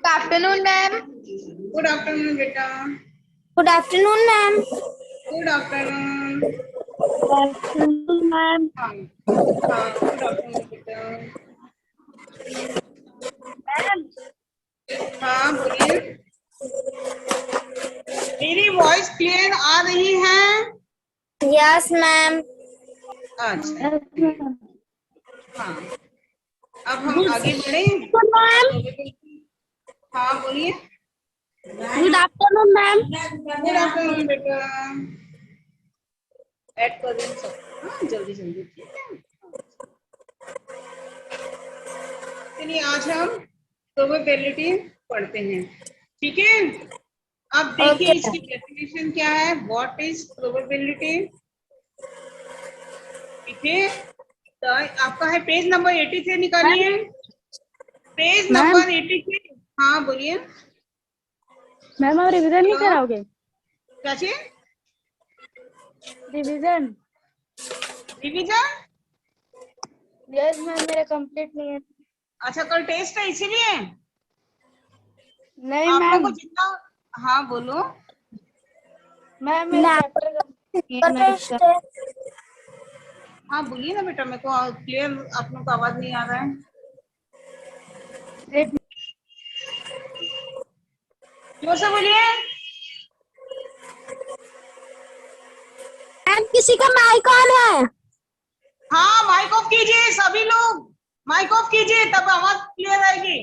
Afternoon ma'am. Good afternoon बेटा। Good afternoon ma'am. Good afternoon. Good afternoon ma'am. हाँ हाँ, good afternoon बेटा। Ma'am हाँ बोलिए। मेरी वॉइस क्लियर आ रही है? Yes ma'am. अच्छा हाँ, अब हम गुड आगे बढ़े। मैम। हाँ बोलिए। Good afternoon ma'am. Good afternoon बेटा। ऐड कर रही हूँ सब। हाँ जल्दी जल्दी, ठीक है। चलिए आज हम प्रोबेबिलिटी पढ़ते हैं, ठीक है। अब देखिए ओके। इसकी डेफिनेशन क्या है। व्हाट इज प्रोबेबिलिटी, ठीक है। तो आपका है पेज नंबर 83, निकालिए पेज मैम नंबर 83। हाँ बोलिए। मैम आप रिवीजन नहीं हेलो, कराओगे? क्या चाहिए? रिवीजन। रिवीजन? यस मैम, मेरा कंप्लीट नहीं है। अच्छा कल टेस्ट है इसीलिए नहीं आप लोग को मैम। जितना। हाँ बोलो। मैम मेरा चैप्टर कंप्लीट है। हाँ बोलिए ना बेटा, मेरे को क्लियर आप लोग का आवाज नहीं आ रहा है। जोर से बोलिए। मैम किसी का माइक ऑन है? हाँ माइक ऑफ कीजिए, सभी लोग माइक ऑफ कीजिए, तब आवाज क्लियर आएगी।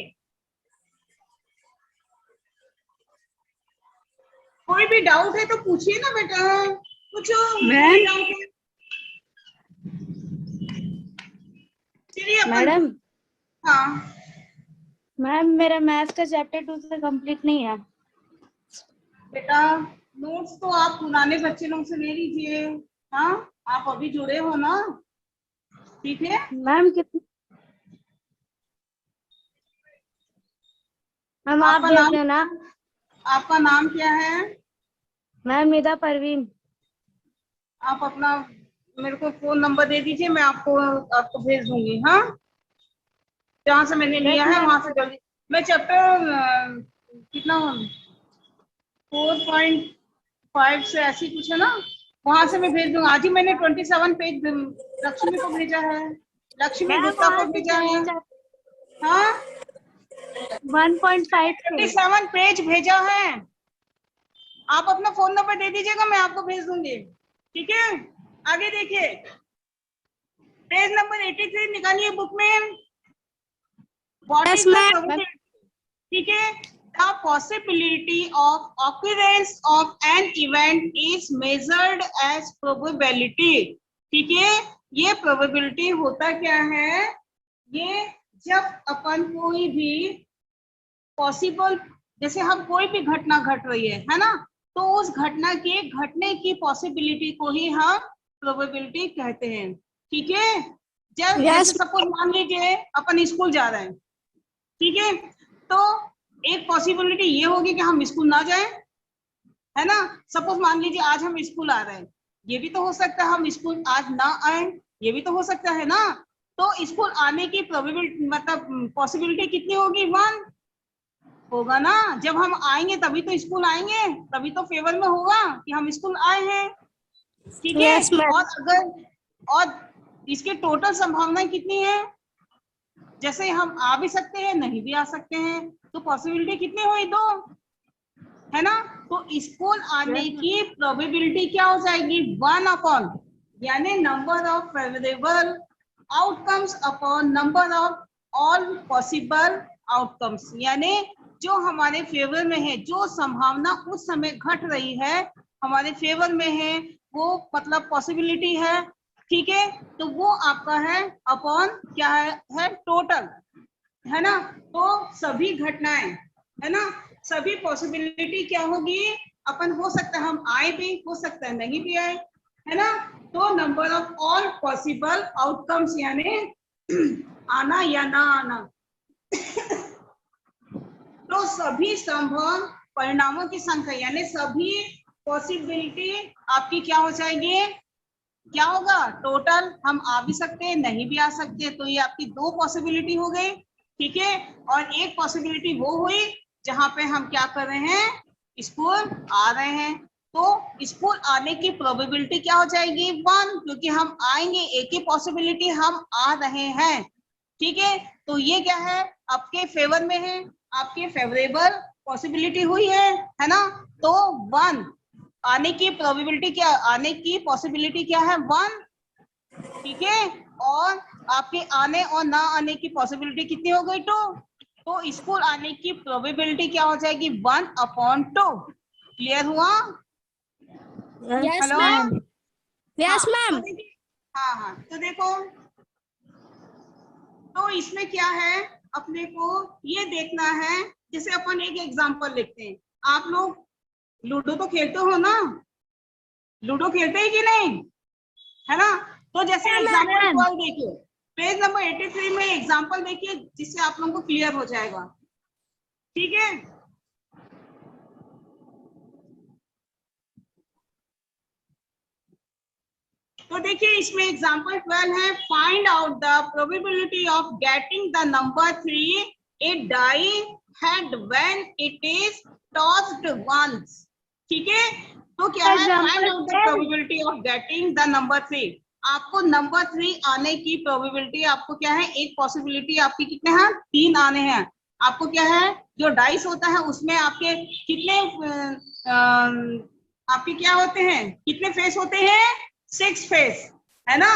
कोई भी डाउट है तो पूछिए ना बेटा, पूछो कोई डाउट है। चलिए अपन। मैडम हाँ मैम मेरा मैथ का चैप्टर 2 से कंप्लीट नहीं है। बेटा, नोट्स तो आप पुराने बच्चे लोग से ले लीजिए। हाँ आप अभी जुड़े हो ना, ठीक है। मैम कितनी मैम आप आपका भेज नाम, देना। आपका नाम क्या है? मैम निदा परवीन। आप अपना मेरे को फोन नंबर दे दीजिए, मैं आपको भेज दूंगी। हाँ जहाँ से मैंने यस लिया है मैम। वहां से जल्दी। मैं चैप्टर कितना 4.5 से ऐसी कुछ है ना, वहां से मैं भेज दूंगा। आज ही मैंने 27 पेज लक्ष्मी को भेजा है, लक्ष्मी मैम गुप्ता को आज भेजा है। हाँ 1.5 से 27 पेज भेजा है। आप अपना फोन नंबर दे दीजिएगा, मैं आपको भेज दूंगी, ठीक है। आगे देखिए पेज नंबर 83 निकालिए बुक में। What yes is the ma'am. Probability, ठीक है। The possibility of occurrence of an event is measured as probability, ठीक है। ये प्रोबेबिलिटी होता क्या है, ये जब अपन कोई भी पॉसिबल, जैसे हम कोई भी घटना घट रही है ना, तो उस घटना के घटने की पॉसिबिलिटी को ही हम प्रोबेबिलिटी कहते हैं, ठीक है। जब जैसे यस सपोज मान लीजिए अपन स्कूल जा रहे हैं, ठीक है, तो एक पॉसिबिलिटी ये होगी कि हम स्कूल ना जाएं, है ना। सपोज मान लीजिए आज हम स्कूल आ रहे हैं, ये भी तो हो सकता है हम स्कूल आज ना आए, ये भी तो हो सकता है ना। तो स्कूल आने की प्रोबेबिलिटी मतलब पॉसिबिलिटी कितनी होगी, 1 होगा ना। जब हम आएंगे तभी तो स्कूल आएंगे, तभी तो फेवर में होगा कि हम स्कूल आए हैं, ठीक है। Yes ma'am. और अगर और इसके टोटल संभावनाएं कितनी है, जैसे हम आ भी सकते हैं नहीं भी आ सकते हैं, तो पॉसिबिलिटी कितनी हुई, 2, है ना। तो स्कूल आने की प्रोबेबिलिटी क्या हो जाएगी, 1 अपॉन, यानी number of favourable outcomes upon number of all possible outcomes, यानी जो हमारे फेवर में है, जो संभावना उस समय घट रही है हमारे फेवर में है, वो मतलब पॉसिबिलिटी है, ठीक है। तो वो आपका है अपॉन क्या है टोटल, है ना। तो सभी घटनाएं, है ना, सभी पॉसिबिलिटी क्या होगी, अपन हो सकता है हम आए भी, हो सकता है नहीं भी आए, है ना। तो number of all possible outcomes, यानी आना या ना आना, तो सभी संभव परिणामों की संख्या, यानी सभी पॉसिबिलिटी आपकी क्या हो जाएगी, क्या होगा टोटल। हम आ भी सकते हैं नहीं भी आ सकते, तो ये आपकी 2 पॉसिबिलिटी हो गई, ठीक है। और एक पॉसिबिलिटी वो हुई जहाँ पे हम क्या कर रहे हैं, स्कूल आ रहे हैं। तो स्कूल आने की प्रोबेबिलिटी क्या हो जाएगी 1, क्योंकि हम आएंगे, एक ही पॉसिबिलिटी हम आ रहे हैं। ठीक है, तो ये क्या है, आपके फेवर में है, आपके फेवरेबल पॉसिबिलिटी हुई है ना। तो 1 आने की प्रोबेबिलिटी क्या, आने की पॉसिबिलिटी क्या है 1। ठीक है, और आपके आने और ना आने की पॉसिबिलिटी कितनी हो गई 2। तो स्कूल आने की प्रोबेबिलिटी क्या हो जाएगी 1/2। क्लियर हुआ? Yes, hello, ma'am. हाँ Yes, तो ma'am. देखिए, हाँ तो देखो, तो इसमें क्या है, अपने को ये देखना है। जैसे अपन एक एग्जांपल लिखते हैं, आप लोग लूडो तो खेलते हो ना, लूडो खेलते हैं कि नहीं, है ना। तो जैसे हाँ, एग्जांपल मैम। 12 देखिए, पेज नंबर 83 में एग्जांपल देखिए, जिससे आप लोगों को क्लियर हो जाएगा। ठीक है, तो देखिए इसमें एग्जांपल 12 है, find out the probability of getting the number 3 a die head when it is tossed once. ठीक है, तो क्या है, find Example out the 10. Probability of getting the number 3। आपको नंबर 3 आने की प्रोबेबिलिटी, आपको क्या है, एक पॉसिबिलिटी आपकी कितने हैं, 3 आने हैं। आपको क्या है, जो डाइस होता है उसमें आपके कितने आपके क्या होते हैं, कितने फेस होते हैं, 6 फेस, है ना।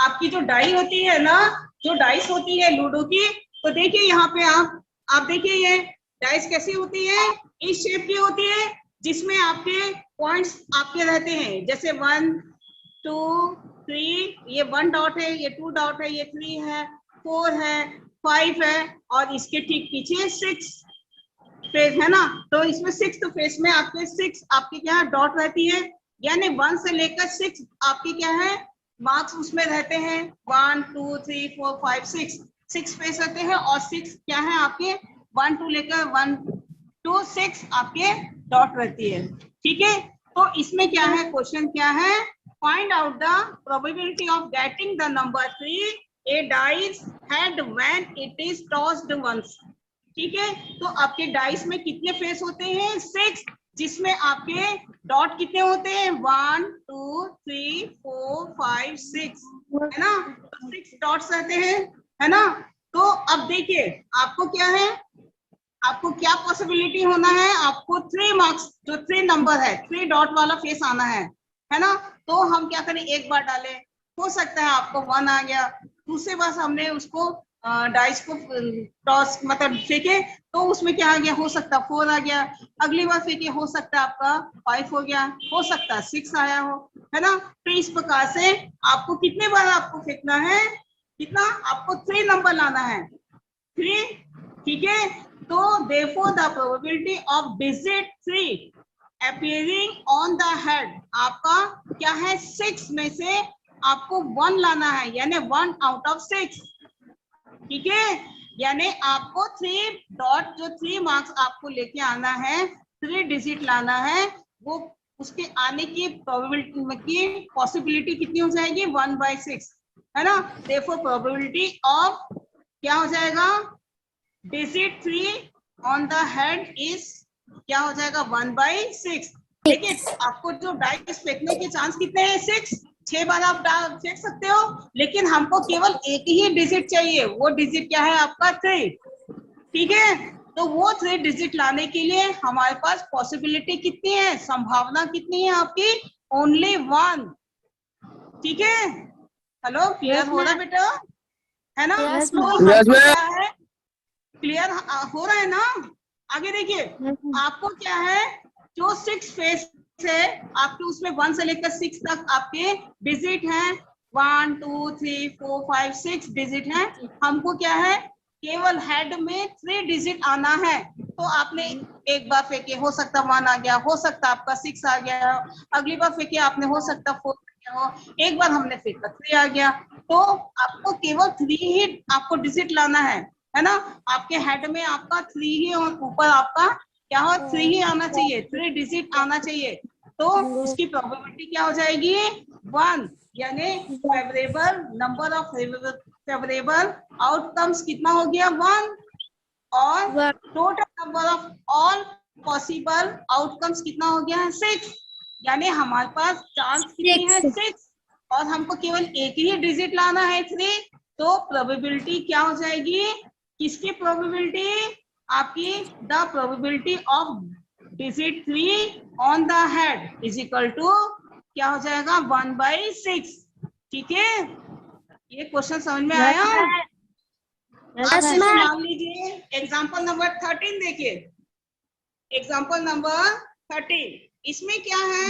आपकी जो डाई होती है ना, जो डाइस होती है लूडो की, तो देखिए यहाँ पे आप देखिए ये डाइस कैसी होती है, इस शेप की होती है, जिसमें आपके पॉइंट्स आपके रहते हैं, जैसे 1 2 3, ये 1 डॉट है, ये 2 डॉट है, ये 3 है, 4 है, 5 है, और इसके ठीक पीछे 6 फेस है ना। तो इसमें 6th फेस में आपके 6 आपकी क्या है, डॉट रहती है, यानी 1 से लेकर 6 आपकी क्या है, मार्क्स उसमें रहते हैं। 1 2 3 4 5 6 फेस रहते हैं, और 6 क्या है आपके, 1 2 लेकर 1 2 6 आपके डॉट रहती है। ठीक है, तो इसमें क्या है, क्वेश्चन क्या है, find out the probability of getting the number 3 a dice head when it is tossed once. ठीक है, तो आपके डाइस में कितने फेस होते हैं, 6, जिसमें आपके डॉट कितने होते हैं, 1 2 3 4 5 6, है ना। तो 6 डॉट्स रहते हैं, है ना। तो अब देखिए आपको क्या है, आपको क्या पॉसिबिलिटी होना है, आपको 3 मार्क्स, जो 3 नंबर है, 3 डॉट वाला फेस आना है ना। तो हम क्या करें, एक बार डालें, हो सकता है आपको 1 आ गया, दूसरे बार हमने उसको डाइस को टॉस मतलब फेंके, तो उसमें क्या आ गया, हो सकता है 4 आ गया, अगली बार फेंके, हो सकता है आपका 5 हो गया, हो सकता है 6 आया हो, है ना। तो इस प्रकार से आपको कितने बार आपको फेंकना है, कितना, आपको 3 नंबर लाना है, 3। ठीक है, तो therefore the probability of digit 3 appearing on the head आपका क्या है, 6 में से आपको 1 लाना है, यानी 1 आउट ऑफ 6। ठीक है, यानी आपको 3 डॉट, जो 3 मार्क्स आपको लेके आना है, 3 डिजिट लाना है, वो उसके आने की प्रोबेबिलिटी की पॉसिबिलिटी कितनी हो जाएगी, 1/6, है ना। देखो प्रोबेबिलिटी ऑफ क्या हो जाएगा, digit 3 on the head is क्या हो जाएगा, 1/6। देखिए आपको जो डाइस फेंकने के चांस कितने हैं, 6 बार आप फेंक सकते हो, लेकिन हमको केवल एक ही डिजिट चाहिए, वो डिजिट क्या है आपका 3। ठीक है, तो वो 3 डिजिट लाने के लिए हमारे पास पॉसिबिलिटी कितनी है, संभावना कितनी है आपकी, ओनली 1। ठीक है, हेलो, क्लियर हो रहा बेटा, है ना। Yes, तो ma'am. हमको क्या है, क्लियर हो रहा है ना। आगे देखिए, आपको क्या है, जो 6 फेस है आपके, उसमें 1 से लेकर 6 तक आपके डिजिट हैं, 1 2 3 4 5 6 डिजिट हैं। हमको क्या है, केवल हेड में 3 डिजिट आना है। तो आपने एक बार फेंके, हो सकता 1 आ गया, हो सकता आपका 6 आ गया, अगली बार फेंके आपने, हो सकता 4 आ गया हो, एक बार हमने फेंका 3 आ गया। तो आपको केवल 3 ही आपको डिजिट लाना है ना। आपके हेड में आपका 3 ही, और ऊपर आपका क्या हो, 3 ही आना चाहिए, 3 डिजिट आना चाहिए। तो उसकी प्रोबेबिलिटी क्या हो जाएगी, 1, यानी favourable number of favourable outcomes कितना हो गया, 1, और total number of possible outcomes कितना हो गया है 6, यानी हमारे पास चांस कितनी है 6 और हमको केवल एक ही डिजिट लाना है 3, तो प्रोबेबिलिटी क्या हो जाएगी, किसकी प्रोबेबिलिटी, आपकी the probability of digit 3 on the head is equal to क्या हो जाएगा 1/6। ठीक है, ये क्वेश्चन समझ में आया? आप जैसे मान लीजिए एग्जाम्पल नंबर 13 देखिए, एग्जाम्पल नंबर 13 इसमें क्या है,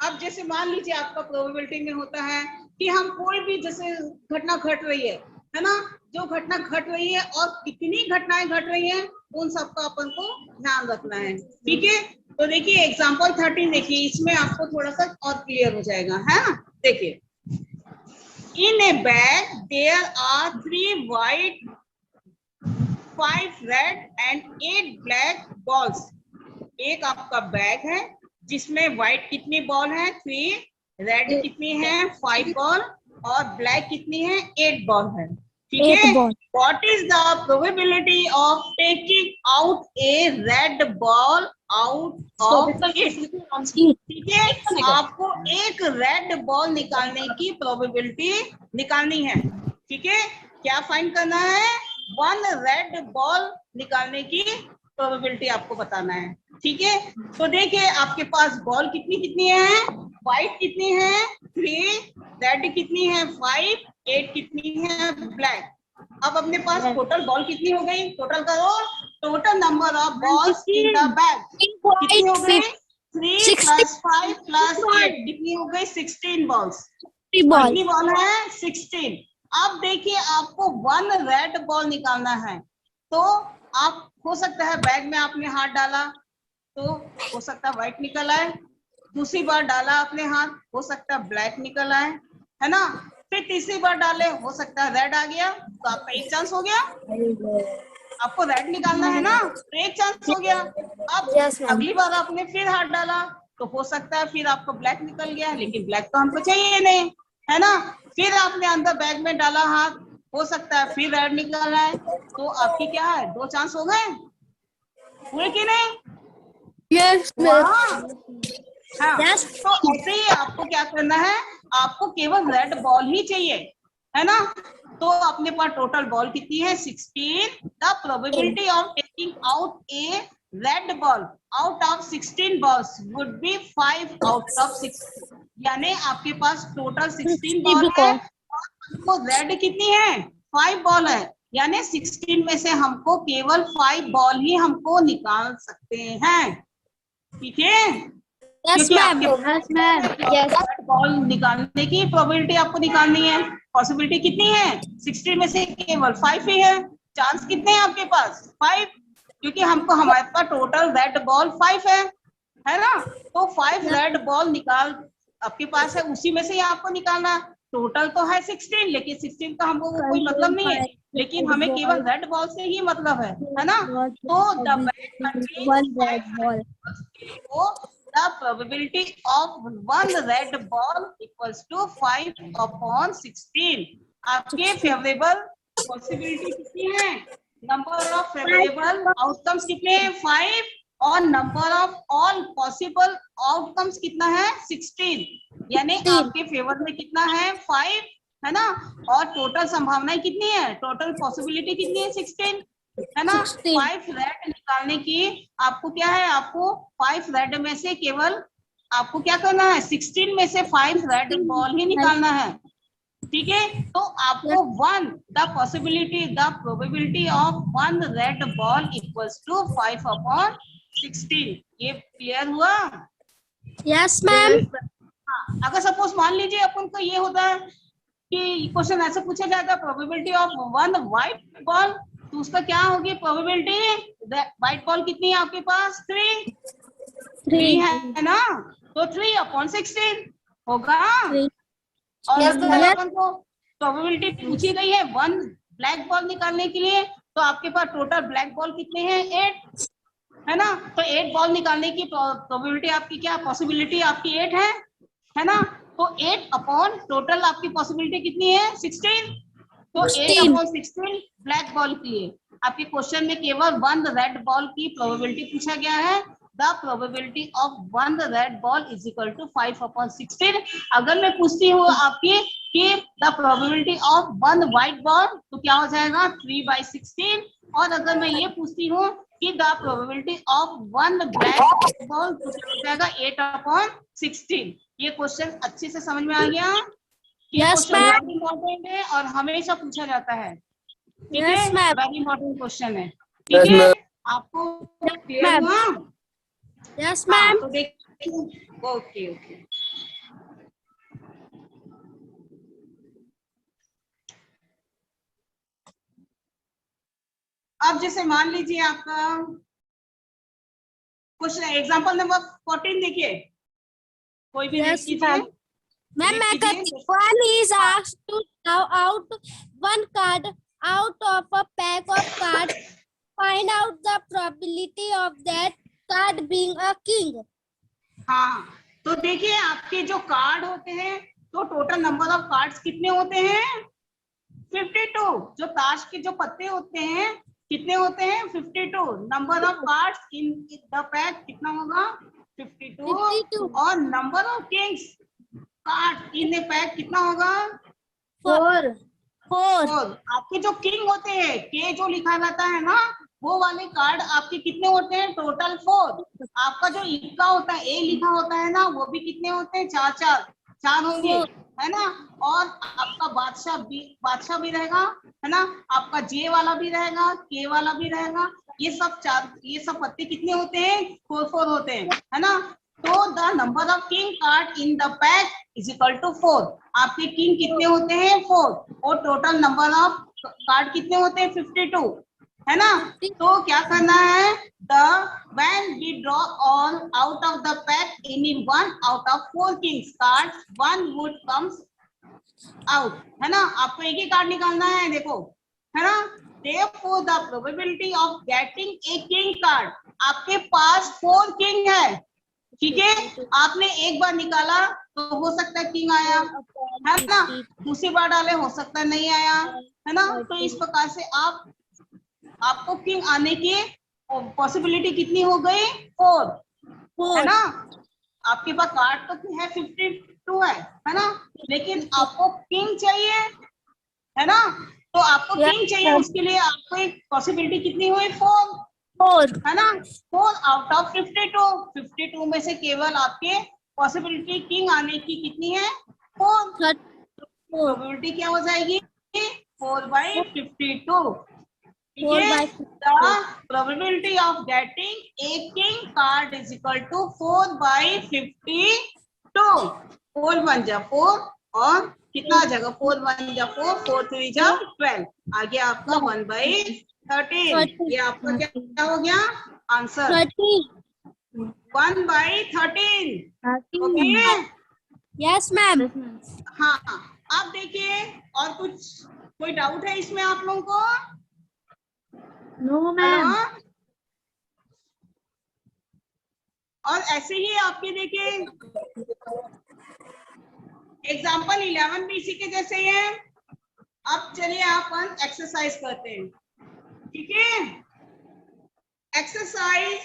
अब जैसे मान लीजिए आपका प्रोबेबिलिटी में होता है कि हम कोई भी जैसे घटना घट रही है ना, जो घटना घट रही है और कितनी घटनाएं घट रही हैं उन सबका अपन को ध्यान रखना है। ठीक है, तो देखिए एग्जाम्पल 13 देखिए, इसमें आपको थोड़ा सा और क्लियर हो जाएगा, है ना। देखिए, in a bag there are 3 white, 5 red and 8 black balls। एक आपका बैग है जिसमें व्हाइट कितनी बॉल है 3, रेड कितनी है 5 बॉल और ब्लैक कितनी है 8 बॉल है। ठीक है, what is the probability of taking out A red ball out of it. ठीक है, आपको एक रेड बॉल निकालने की प्रोबेबिलिटी निकालनी है। ठीक है, क्या फाइंड करना है, 1 रेड बॉल निकालने की प्रोबेबिलिटी आपको बताना है। ठीक है, तो देखिए आपके पास बॉल कितनी कितनी है, व्हाइट कितनी है 3, रेड कितनी है 5, 8 कितनी है ब्लैक। अब अपने पास टोटल बॉल कितनी हो गई, टोटल करो, total number of balls in the bag कितनी हो गई 3 + 5 + 8 कितनी हो गई 16 बॉल्स। कितनी बॉल है 16। अब देखिए आपको 1 रेड बॉल निकालना है, तो आप हो सकता है बैग में आपने हाथ डाला तो हो सकता है व्हाइट निकल आए, दूसरी बार डाला आपने हाथ हो सकता है ब्लैक निकल आए, है ना, फिर तीसरी बार डाले हो सकता है रेड आ गया, तो आपका एक चांस हो गया, आपको रेड निकालना है ना, तो एक चांस हो गया। अब अगली बार आपने फिर हाथ डाला तो हो सकता है फिर आपको ब्लैक निकल गया, लेकिन ब्लैक तो हमको चाहिए नहीं, है ना, फिर आपने अंदर बैग में डाला हाथ, हो सकता है फिर रेड निकल आए, तो आपकी क्या है 2 चांस हो गए, हुए कि नहीं? Yes, हाँ, तो ऐसे ही आपको क्या करना है, आपको केवल रेड बॉल ही चाहिए, है ना, तो अपने पास टोटल बॉल कितनी है 16। The probability of taking out A red ball out of 16 balls would be 5 out of 16, यानी आपके पास टोटल 16 बॉल है और हमको रेड कितनी है 5 बॉल है, यानी 16 में से हमको केवल 5 बॉल ही हमको निकाल सकते हैं। ठीक है, क्योंकि आपके बॉल निकालने की प्रोबेबिलिटी आपको निकालनी है, पॉसिबिलिटी कितनी है 16 में से केवल 5 ही है, चांस कितने हैं आपके पास 5, क्योंकि हमको हमारे पास टोटल रेड बॉल 5 है ना, तो 5 रेड बॉल निकाल आपके पास है, उसी में से ही आपको निकालना, टोटल तो है 16, लेकिन 16 का हमको कोई मतलब नहीं है, लेकिन हमें केवल रेड बॉल से ही मतलब है ना, तो the probability of 1 red ball equals to 5/16। आपके फेवरेबल पॉसिबिलिटी कितनी है, नंबर ऑफ फेवरेबल आउटकम्स कितने हैं 5 और number of all possible outcomes कितना है 16, यानी आपके फेवर में कितना है 5, है ना, और टोटल संभावनाएं कितनी है, टोटल पॉसिबिलिटी कितनी है 16, है ना। 5 रेड निकालने की आपको क्या है, आपको 5 रेड में से केवल आपको क्या करना है 16 में से 5 रेड बॉल ही निकालना है। ठीक है, तो आपको 1 the possibility the probability of 1 red ball equals to 5/16। ये क्लियर हुआ? Yes ma'am. हाँ, अगर सपोज मान लीजिए अपन को ये होता है कि क्वेश्चन ऐसे पूछा जाता है प्रोबेबिलिटी ऑफ 1 व्हाइट बॉल, तो उसका क्या होगी प्रोबेबिलिटी, व्हाइट बॉल कितनी है आपके पास 3 है ना, तो 3/16 होगा। और अगर अपन को प्रोबेबिलिटी पूछी गई है 1 ब्लैक बॉल निकालने के लिए, तो आपके पास टोटल ब्लैक बॉल कितने हैं 8, है ना, तो 8 बॉल निकालने की प्रोबेबिलिटी आपकी क्या, पॉसिबिलिटी आपकी 8 है ना, तो 8 अपॉन टोटल आपकी पॉसिबिलिटी कितनी है 16, तो 8/16 ब्लैक बॉल की है। आपके क्वेश्चन में केवल वन रेड बॉल की प्रोबेबिलिटी पूछा गया है। The probability of one red ball is equal to 5/16। अगर मैं पूछती हूँ आपकी कि the probability of one white ball, तो क्या हो जाएगा 3/16। और अगर मैं ये पूछती हूँ कि the probability of one black ball, तो क्या हो जाएगा 8/16। ये क्वेश्चन अच्छे से समझ में आ गया? ये Yes, question ma'am. Very important है और हमेशा पूछा जाता है। ठीक Yes, है, ma'am. वेरी इंपॉर्टेंट क्वेश्चन है। Yes, ठीक है, ma'am. आपको क्लियर ma'am. हुआ? Yes, हाँ, ma'am. तो देखिए, ओके ओके। अब जैसे मान लीजिए आपका क्वेश्चन एग्जांपल नंबर 14 देखिए, कोई भी रीड Yes, कीजिए। ma'am. Ma'am, रीड मैं कीजिए। करती हूँ। One is asked to draw out one card out of a pack of cards. Find out the probability of that card being a king. हाँ, तो देखिए आपके जो कार्ड होते हैं, तो टोटल नंबर ऑफ कार्ड्स कितने होते हैं? 52। जो ताश के जो पत्ते होते हैं कितने होते हैं? 52। Number of cards in the pack कितना होगा? 52। 52. और number of Kings card in a pack कितना होगा? 4. 4. और आपके जो किंग होते हैं, के जो लिखा रहता है ना, वो वाले कार्ड आपके कितने होते हैं? टोटल 4। आपका जो इक्का होता है, ए लिखा होता है ना, वो भी कितने होते हैं? 4 होंगे, है ना। और आपका बादशाह भी रहेगा, है ना। आपका जे वाला भी रहेगा, के वाला भी रहेगा। ये सब पत्ते कितने होते हैं? 4 होते हैं, है ना। तो the number of king card in the pack is equal to 4। आपके किंग कितने होते हैं? 4। और टोटल नंबर ऑफ कार्ड कितने होते हैं? 52, है ना। तो क्या करना है? when we draw all out of the pack any one out of 4 kings cards, one would comes out, है ना। आपको एक ही कार्ड निकालना है, देखो, है ना। therefore the probability of getting a king card, आपके पास 4 किंग है, ठीक है। आपने एक बार निकाला तो हो सकता है किंग आया, है ना। दूसरी बार डाले, हो सकता है नहीं आया, है ना। तो इस प्रकार से आपको किंग आने की पॉसिबिलिटी कितनी हो गई? 4, है ना। आपके पास कार्ड तो है 52 है ना, लेकिन आपको किंग चाहिए, है ना। तो आपको किंग चाहिए, उसके लिए आपको एक पॉसिबिलिटी कितनी हुई? 4, है ना। 4 आउट ऑफ 52 में से केवल आपके पॉसिबिलिटी किंग आने की कितनी है? 4। प्रोबेबिलिटी क्या हो जाएगी? 4/52। ठीक है, the probability of getting a king card is equal to 4/52। 4 1 जा 4 और कितना आ जाएगा? 4 1 जा 4, 4 3 जा 12। आगे आपका 1/13। ये आपका क्या हो गया आंसर? 1/13। Okay, Yes, ma'am. हाँ। अब देखिए, और कोई डाउट है इसमें आप लोगों को? No ma'am. और ऐसे ही आपके देखिए एग्जाम्पल 11 भी इसी के जैसे ही है। अब चलिए अपन एक्सरसाइज करते हैं, ठीक है। Exercise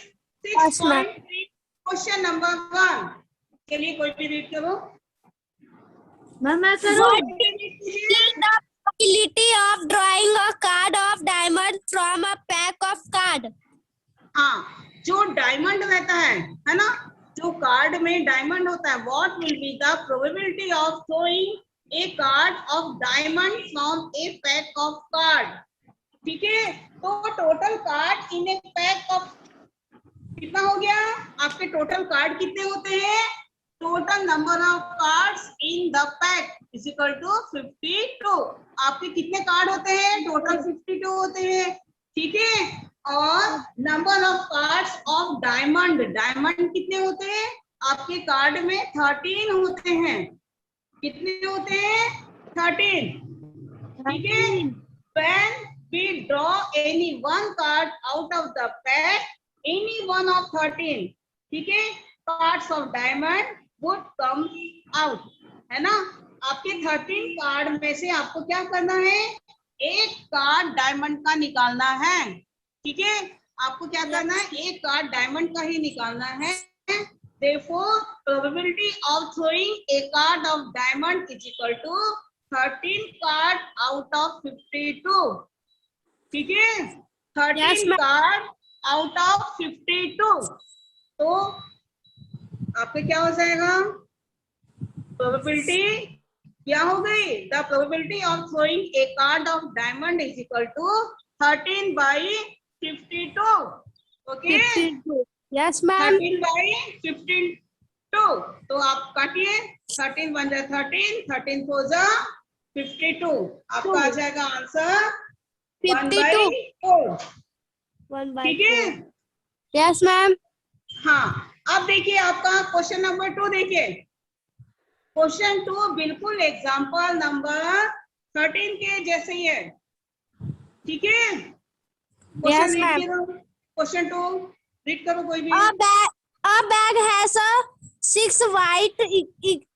6.3 question number 1। चलिए कोई भी रीड करो। मैम मैं करूँ? What is the probability of drawing a card of diamond from a pack of card? हाँ, जो डायमंड रहता है ना, जो कार्ड में डायमंड होता है, what will be the probability of throwing a card of diamond from a pack of card. ठीक है, तो total card in a pack of कितना हो गया? आपके टोटल कार्ड कितने होते हैं? Total number of cards in the pack is equal to 52। आपके कितने कार्ड होते हैं? टोटल 52 होते हैं, ठीक है। और number of cards of diamond, diamond कितने होते हैं? आपके कार्ड में 13 होते हैं। कितने होते हैं? 13, ठीक है। When we draw any one card out of the pack, any one of 13, ठीक है, cards of diamond would come out, है ना। आपके 13 कार्ड में से आपको क्या करना है? एक कार्ड डायमंड का निकालना है, ठीक है। आपको क्या करना है, एक कार्ड डायमंड का ही निकालना है। Therefore, probability of throwing a card of diamond is equal to 13 card out of 52, ठीक है। 13 Yes, ma'am. Card out of 52, तो आपका क्या हो जाएगा, प्रोबेबिलिटी क्या हो गई, the probability of throwing a card of diamond is equal to 13 by 52, okay. 52. Yes, ma'am. 13 by 52, तो आप काटिए, 13 बन जाए 13, 13 फोर जा 52, आपका आ जाएगा आंसर 1 बाई 52. 4, 1 by ठीक है। 4. Yes, ma'am. हाँ, अब देखिए आपका क्वेश्चन नंबर 2 देखिए। क्वेश्चन 2 बिल्कुल एग्जांपल नंबर 13 के जैसे ही है, ठीक है। Yes, question ma'am. रीड करो, क्वेश्चन 2 रीड करो कोई भी। A bag has a 6 white,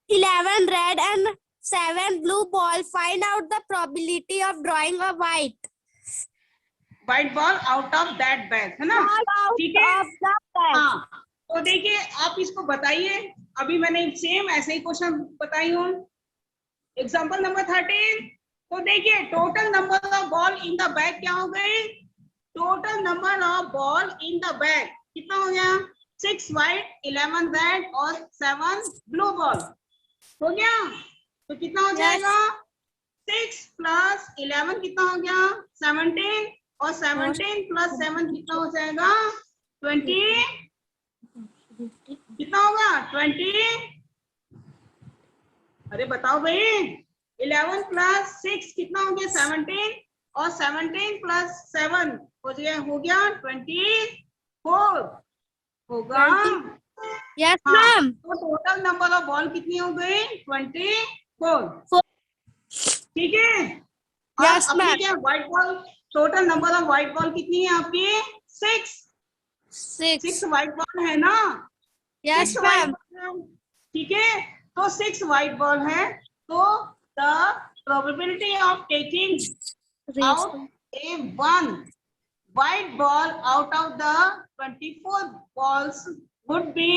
11 red, and 7 blue ball. Find out the probability of drawing a white white ball out of that bag, है ना, ball out ठीक है। of the bag. हाँ, तो देखिए आप इसको बताइए, अभी मैंने सेम ऐसे ही क्वेश्चन बताई हूँ। एग्जाम्पल नंबर 13, तो देखिए total number of ball in the bag क्या हो गई, total number of ball in the bag कितना हो गया, 6 व्हाइट, 11 रेड और 7 ब्लू बॉल हो गया, तो कितना हो जाएगा, 6 प्लस 11 कितना हो गया, 17, और 17 प्लस 7 कितना हो जाएगा, 20, कितना होगा 20, अरे बताओ भाई, 11 प्लस 6 कितना हो गया 17, और 17 प्लस 7 हो गया 24 होगा। 20. Yes, हाँ, ma'am. तो टोटल नंबर ऑफ बॉल कितनी हो गई 24, 4. ठीक है। Yes, अपनी ma'am. क्या white ball, total number of white ball कितनी है आपकी 6 6. व्हाइट बॉल है ना, Yes, 6 व्हाइट ma'am. बॉल, ठीक है। तो 6 व्हाइट बॉल है, तो the probability of taking out A 1 white ball out of the 24 balls would be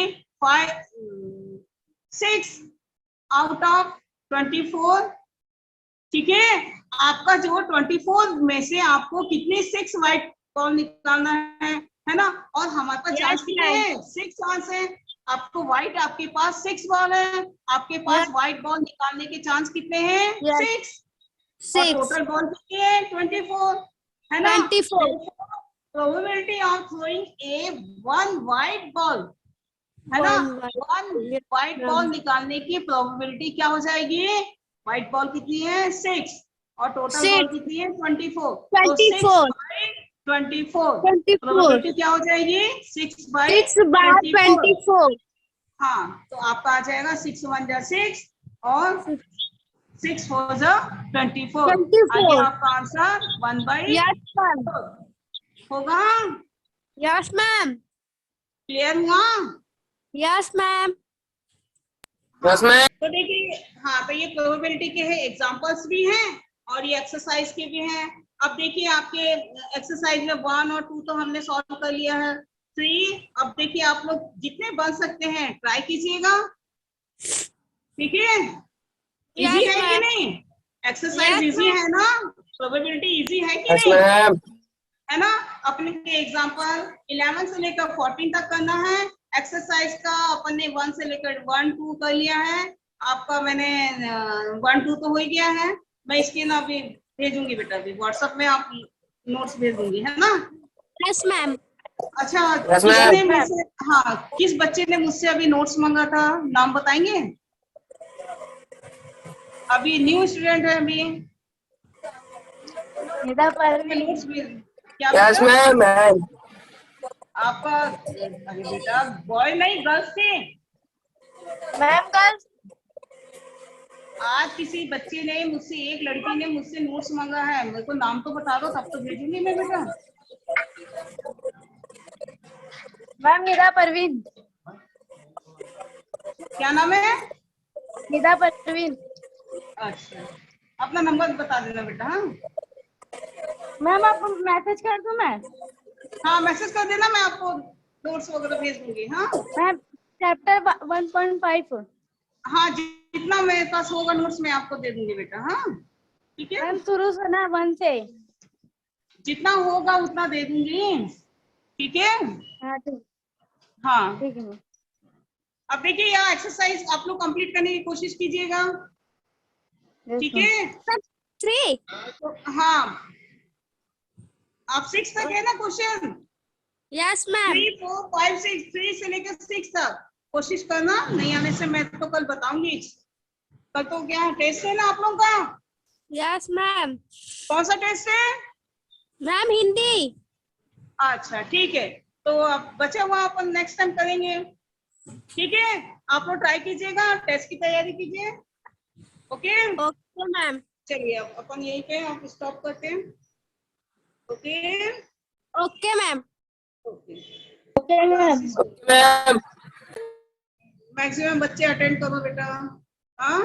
6 out of 24, ठीक है। आपका जो 24 में से आपको कितनी 6 व्हाइट बॉल निकालना है ना, और हमारे पास चांस कितने हैं, 6 चांस है। आपको व्हाइट, आपके पास 6 बॉल है, आपके पास व्हाइट बॉल निकालने के चांस कितने हैं, 6, और टोटल बॉल कितनी है 24, है ना। 24. Probability of throwing A 1 white ball, है ना, 1 व्हाइट बॉल निकालने की प्रोबेबिलिटी क्या हो जाएगी, व्हाइट बॉल कितनी है 6, और टोटल बॉल कितनी है 24, तो 6 बाई 24 प्रोबेबिलिटी क्या हो जाएगी 6 बाई 24. हाँ, तो आपका आ जाएगा 6 1 जा 6 और 6 4 जा 24, आगे आपका आंसर 1 बाई Yes, ma'am. होगा। Yes, ma'am. क्लियर हुआ? Yes, ma'am. Yes, ma'am. तो देखिए, हाँ, तो ये प्रोबेबिलिटी के हैं, एग्जांपल्स भी हैं और ये एक्सरसाइज के भी हैं। अब देखिए आपके एक्सरसाइज में 1 और 2 तो हमने सॉल्व कर लिया है, 3 अब देखिए आप लोग जितने बन सकते हैं ट्राई कीजिएगा, ठीक है। इजी है कि नहीं, एक्सरसाइज इजी है ना, प्रोबेबिलिटी इजी है कि नहीं, है ना। अपने एग्जांपल 11 से लेकर 14 तक करना है, एक्सरसाइज का अपन ने 1 से लेकर 1 2 कर लिया है, आपका मैंने 1 2 तो हो ही गया है। मैं इसके ना अभी भेजूंगी बेटा, अभी व्हाट्सएप में आप नोट्स भेज दूंगी, है ना। Yes, ma'am. अच्छा, Yes, ma'am. किसने मुझसे, हाँ, किस बच्चे ने मुझसे अभी नोट्स मांगा था, नाम बताएंगे। अभी न्यू स्टूडेंट है, अभी नोट्स भेज, क्या Yes, ma'am. आपका, अरे बेटा बॉय नहीं गर्ल्स थे, मैम कल आज किसी बच्चे ने मुझसे, एक लड़की ने मुझसे नोट्स मांगा है, मेरे को नाम तो बता दो तब तो भेजूंगी मैं बेटा। मैम निदा परवीन, क्या नाम है? निदा परवीन। अच्छा, अपना नंबर बता देना बेटा। हाँ, मैम आपको मैसेज कर दूं मैं? हाँ मैसेज कर देना, मैं आपको नोट्स वगैरह भेज दूंगी। हाँ मैम चैप्टर 1.5। हाँ, जितना मेरे पास होगा नोट्स मैं आपको दे दूंगी बेटा। हाँ ठीक है, मैम शुरू से ना 1 से। जितना होगा उतना दे दूंगी, ठीक है। हाँ ठीक हाँ ठीक है मैम। अब देखिए यहाँ एक्सरसाइज आप लोग कंप्लीट करने की कोशिश कीजिएगा, Yes, ठीक ma'am. है। 3. तो हाँ आप 6 तक है ना क्वेश्चन, Yes, ma'am. 3 4 5 6, 3 से लेकर 6 तक कोशिश करना। नहीं आने से मैं तो कल बताऊंगी। कल तो क्या टेस्ट है ना आप लोगों का? Yes, ma'am. कौन सा टेस्ट है? Ma'am, Hindi. अच्छा ठीक है, तो अब बचा हुआ अपन नेक्स्ट टाइम करेंगे, ठीक है। आप लोग ट्राई कीजिएगा, टेस्ट की तैयारी कीजिए, ओके। Okay, ma'am. चलिए अब अपन यही पे आप स्टॉप करते हैं, okay. Okay, ma'am. Okay okay ma'am. Maximum बच्चे अटेंड करो बेटा। हाँ